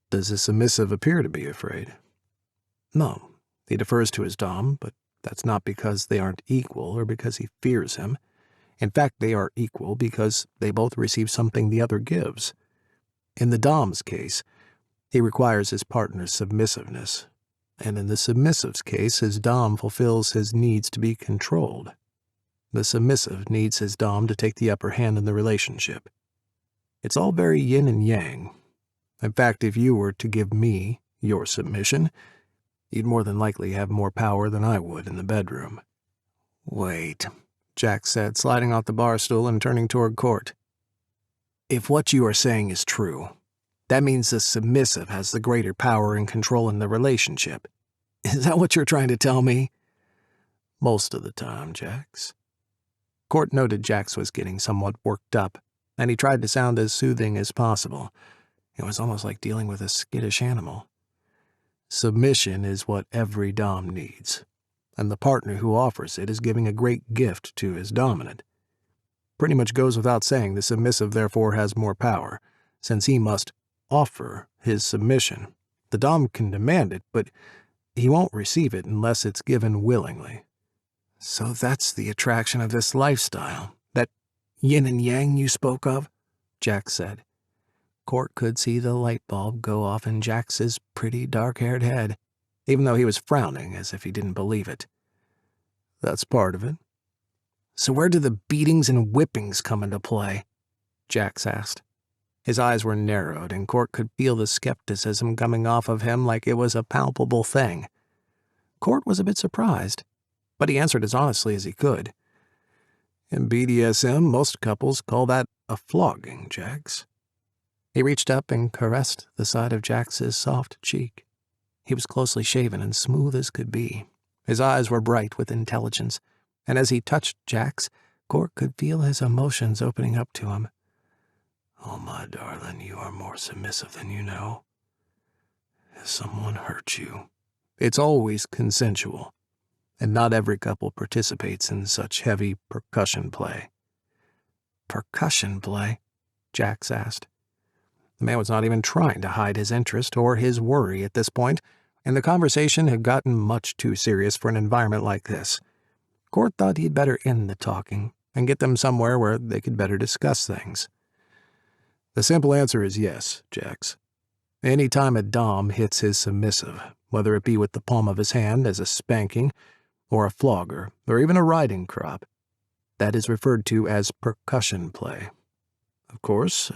Does the submissive appear to be afraid? No, he defers to his dom, but that's not because they aren't equal or because he fears him. In fact, they are equal because they both receive something the other gives. In the dom's case, he requires his partner's submissiveness, and in the submissive's case, his dom fulfills his needs to be controlled. The submissive needs his dom to take the upper hand in the relationship. It's all very yin and yang. In fact, if you were to give me your submission, you'd more than likely have more power than I would in the bedroom. Wait, Jack said, sliding off the bar stool and turning toward Court. If what you are saying is true, that means the submissive has the greater power and control in the relationship. Is that what you're trying to tell me? Most of the time, Jax. Court noted Jax was getting somewhat worked up, and he tried to sound as soothing as possible. It was almost like dealing with a skittish animal. Submission is what every dom needs, and the partner who offers it is giving a great gift to his dominant. Pretty much goes without saying the submissive therefore has more power, since he must offer his submission. The dom can demand it, but he won't receive it unless it's given willingly. So that's the attraction of this lifestyle, that yin and yang you spoke of, Jack said. Court could see the light bulb go off in Jax's pretty dark-haired head, even though he was frowning as if he didn't believe it. That's part of it. So where do the beatings and whippings come into play? Jax asked. His eyes were narrowed, and Court could feel the skepticism coming off of him like it was a palpable thing. Court was a bit surprised, but he answered as honestly as he could. In BDSM, most couples call that a flogging, Jax. He reached up and caressed the side of Jax's soft cheek. He was closely shaven and smooth as could be. His eyes were bright with intelligence, and as he touched Jax, Court could feel his emotions opening up to him. Oh, my darling, you are more submissive than you know. Has someone hurt you? It's always consensual, and not every couple participates in such heavy percussion play. Percussion play? Jax asked. The man was not even trying to hide his interest or his worry at this point, and the conversation had gotten much too serious for an environment like this. Court thought he'd better end the talking and get them somewhere where they could better discuss things. The simple answer is yes, Jax. Any time a dom hits his submissive, whether it be with the palm of his hand as a spanking, or a flogger, or even a riding crop, that is referred to as percussion play. Of course,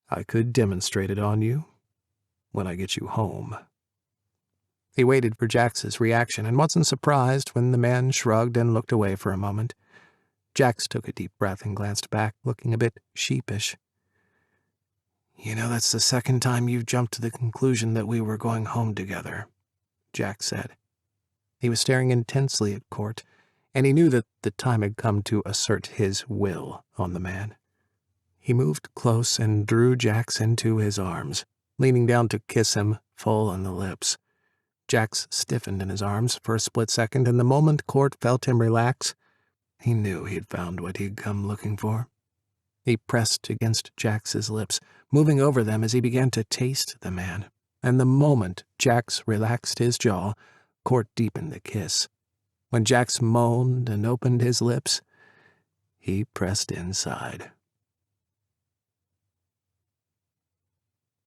I could demonstrate it on you when I get you home. He waited for Jax's reaction and wasn't surprised when the man shrugged and looked away for a moment. Jax took a deep breath and glanced back, looking a bit sheepish. You know, that's the second time you've jumped to the conclusion that we were going home together, Jax said. He was staring intensely at Court, and he knew that the time had come to assert his will on the man. He moved close and drew Jax into his arms, leaning down to kiss him full on the lips. Jax stiffened in his arms for a split second, and the moment Court felt him relax, he knew he had found what he'd come looking for. He pressed against Jax's lips, moving over them as he began to taste the man, and the moment Jax relaxed his jaw, Court deepened the kiss. When Jax moaned and opened his lips, he pressed inside.